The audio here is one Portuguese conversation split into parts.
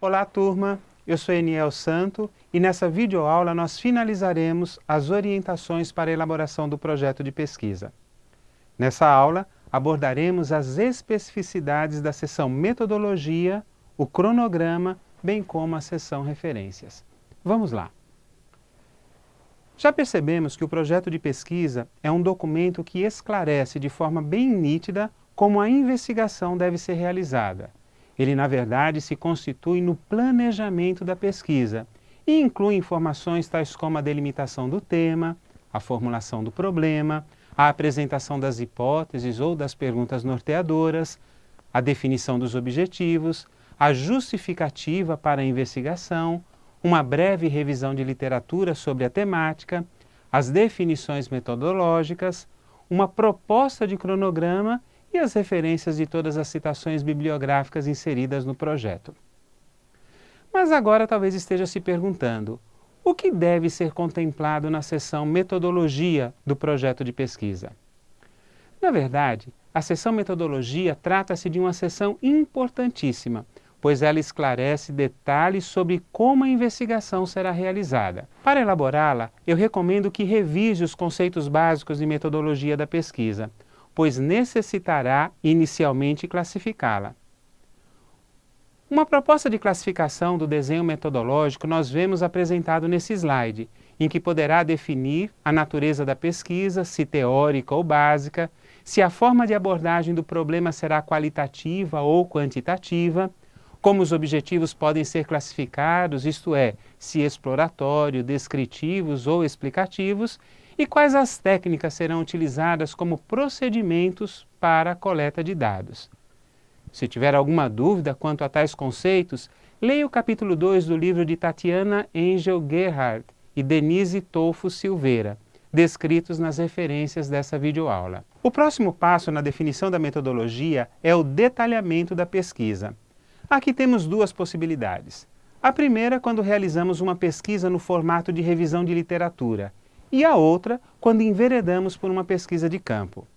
Olá, turma! Eu sou Eniel Santo e nessa videoaula nós finalizaremos as orientações para a elaboração do projeto de pesquisa. Nessa aula, abordaremos as especificidades da seção Metodologia, o cronograma, bem como a seção Referências. Vamos lá! Já percebemos que o projeto de pesquisa é um documento que esclarece de forma bem nítida como a investigação deve ser realizada. Ele, na verdade, se constitui no planejamento da pesquisa e inclui informações tais como a delimitação do tema, a formulação do problema, a apresentação das hipóteses ou das perguntas norteadoras, a definição dos objetivos, a justificativa para a investigação, uma breve revisão de literatura sobre a temática, as definições metodológicas, uma proposta de cronograma e as referências de todas as citações bibliográficas inseridas no projeto. Mas agora talvez esteja se perguntando, o que deve ser contemplado na seção Metodologia do projeto de pesquisa? Na verdade, a seção Metodologia trata-se de uma seção importantíssima, pois ela esclarece detalhes sobre como a investigação será realizada. Para elaborá-la, eu recomendo que revise os conceitos básicos de metodologia da pesquisa, pois necessitará inicialmente classificá-la. Uma proposta de classificação do desenho metodológico nós vemos apresentado nesse slide, em que poderá definir a natureza da pesquisa, se teórica ou básica, se a forma de abordagem do problema será qualitativa ou quantitativa, como os objetivos podem ser classificados, isto é, se exploratório, descritivos ou explicativos, e quais as técnicas serão utilizadas como procedimentos para a coleta de dados. Se tiver alguma dúvida quanto a tais conceitos, leia o capítulo 2 do livro de Tatiana Angel Gerhardt e Denise Tolfo Silveira, descritos nas referências dessa videoaula. O próximo passo na definição da metodologia é o detalhamento da pesquisa. Aqui temos duas possibilidades. A primeira, quando realizamos uma pesquisa no formato de revisão de literatura, e a outra, quando enveredamos por uma pesquisa de campo.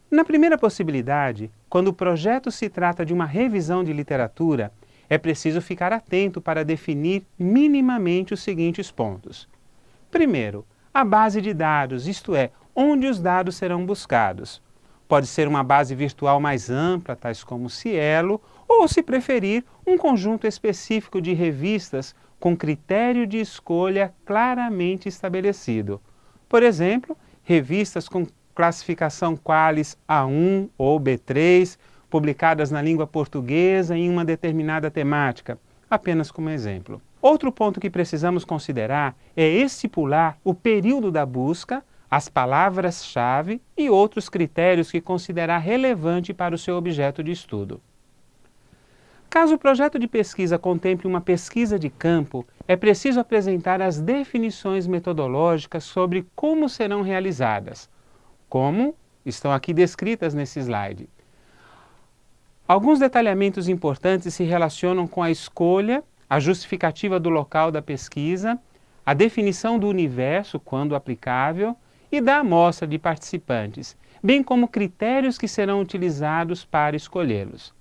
Na primeira possibilidade, quando o projeto se trata de uma revisão de literatura, é preciso ficar atento para definir minimamente os seguintes pontos. Primeiro, a base de dados, isto é, onde os dados serão buscados. Pode ser uma base virtual mais ampla, tais como Cielo, ou, se preferir, um conjunto específico de revistas com critério de escolha claramente estabelecido. Por exemplo, revistas com classificação Qualis A1 ou B3, publicadas na língua portuguesa em uma determinada temática, apenas como exemplo. Outro ponto que precisamos considerar é estipular o período da busca, as palavras-chave e outros critérios que considerar relevante para o seu objeto de estudo. Caso o projeto de pesquisa contemple uma pesquisa de campo, é preciso apresentar as definições metodológicas sobre como serão realizadas, como estão aqui descritas nesse slide. Alguns detalhamentos importantes se relacionam com a escolha, a justificativa do local da pesquisa, a definição do universo, quando aplicável, e da amostra de participantes, bem como critérios que serão utilizados para escolhê-los.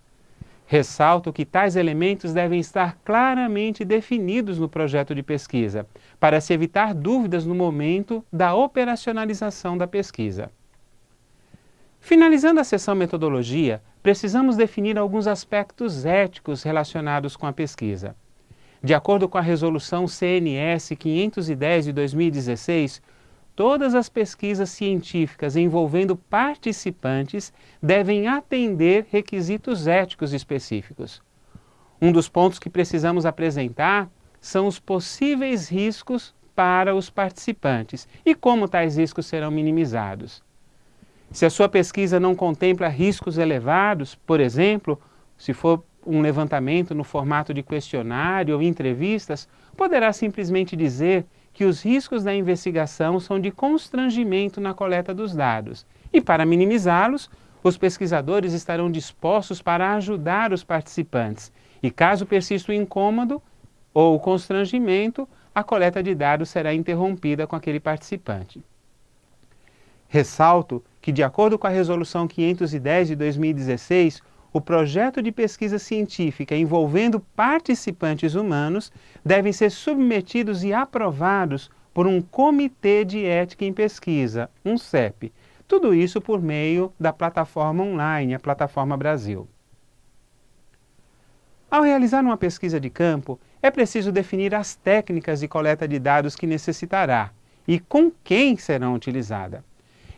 Ressalto que tais elementos devem estar claramente definidos no projeto de pesquisa, para se evitar dúvidas no momento da operacionalização da pesquisa. Finalizando a seção Metodologia, precisamos definir alguns aspectos éticos relacionados com a pesquisa. De acordo com a Resolução CNS 510 de 2016, todas as pesquisas científicas envolvendo participantes devem atender requisitos éticos específicos. Um dos pontos que precisamos apresentar são os possíveis riscos para os participantes e como tais riscos serão minimizados. Se a sua pesquisa não contempla riscos elevados, por exemplo, se for um levantamento no formato de questionário ou entrevistas, poderá simplesmente dizer que os riscos da investigação são de constrangimento na coleta dos dados e, para minimizá-los, os pesquisadores estarão dispostos para ajudar os participantes e, caso persista o incômodo ou o constrangimento, a coleta de dados será interrompida com aquele participante. Ressalto que, de acordo com a Resolução 510 de 2016, o projeto de pesquisa científica envolvendo participantes humanos devem ser submetidos e aprovados por um Comitê de Ética em Pesquisa, um CEP. Tudo isso por meio da plataforma online, a Plataforma Brasil. Ao realizar uma pesquisa de campo, é preciso definir as técnicas de coleta de dados que necessitará e com quem serão utilizadas.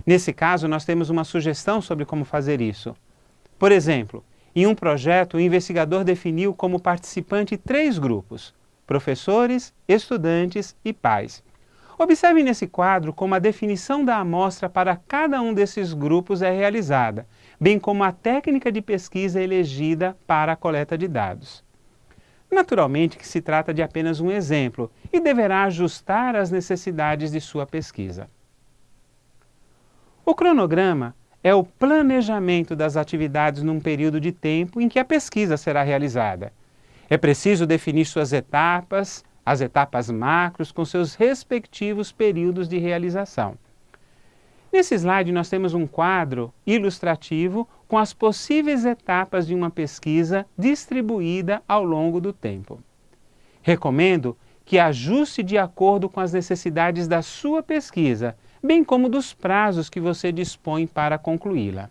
Nesse caso, nós temos uma sugestão sobre como fazer isso. Por exemplo, em um projeto, o investigador definiu como participante 3 grupos: professores, estudantes e pais. Observe nesse quadro como a definição da amostra para cada um desses grupos é realizada, bem como a técnica de pesquisa elegida para a coleta de dados. Naturalmente que se trata de apenas um exemplo e deverá ajustar às necessidades de sua pesquisa. O cronograma é o planejamento das atividades num período de tempo em que a pesquisa será realizada. É preciso definir suas etapas, as etapas macros, com seus respectivos períodos de realização. Nesse slide nós temos um quadro ilustrativo com as possíveis etapas de uma pesquisa distribuída ao longo do tempo. Recomendo que ajuste de acordo com as necessidades da sua pesquisa, bem como dos prazos que você dispõe para concluí-la.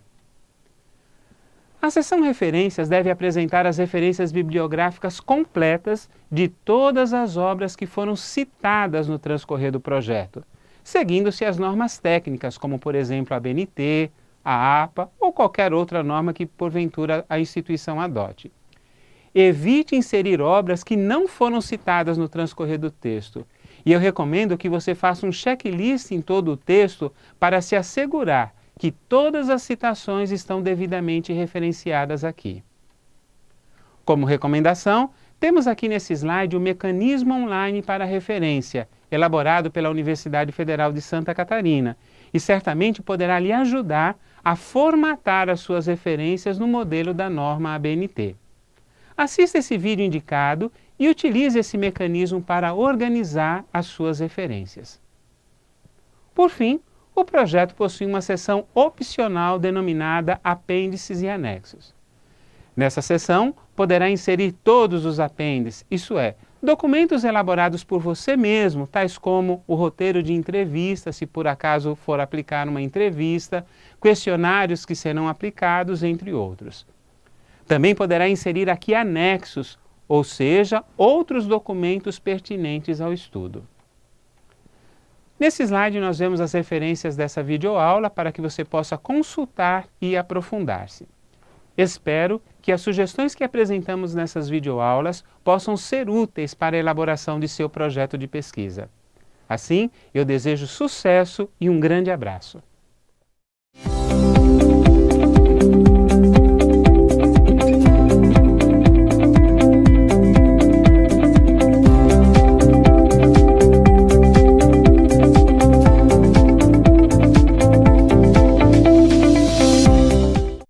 A seção Referências deve apresentar as referências bibliográficas completas de todas as obras que foram citadas no transcorrer do projeto, seguindo-se as normas técnicas, como por exemplo a ABNT, a APA ou qualquer outra norma que porventura a instituição adote. Evite inserir obras que não foram citadas no transcorrer do texto, e eu recomendo que você faça um checklist em todo o texto para se assegurar que todas as citações estão devidamente referenciadas aqui. Como recomendação, temos aqui nesse slide o mecanismo online para referência, elaborado pela Universidade Federal de Santa Catarina, e certamente poderá lhe ajudar a formatar as suas referências no modelo da norma ABNT. Assista esse vídeo indicado e utilize esse mecanismo para organizar as suas referências. Por fim, o projeto possui uma seção opcional denominada Apêndices e Anexos. Nessa seção, poderá inserir todos os apêndices, isso é, documentos elaborados por você mesmo, tais como o roteiro de entrevista, se por acaso for aplicar uma entrevista, questionários que serão aplicados, entre outros. Também poderá inserir aqui anexos, ou seja, outros documentos pertinentes ao estudo. Nesse slide nós vemos as referências dessa videoaula para que você possa consultar e aprofundar-se. Espero que as sugestões que apresentamos nessas videoaulas possam ser úteis para a elaboração de seu projeto de pesquisa. Assim, eu desejo sucesso e um grande abraço.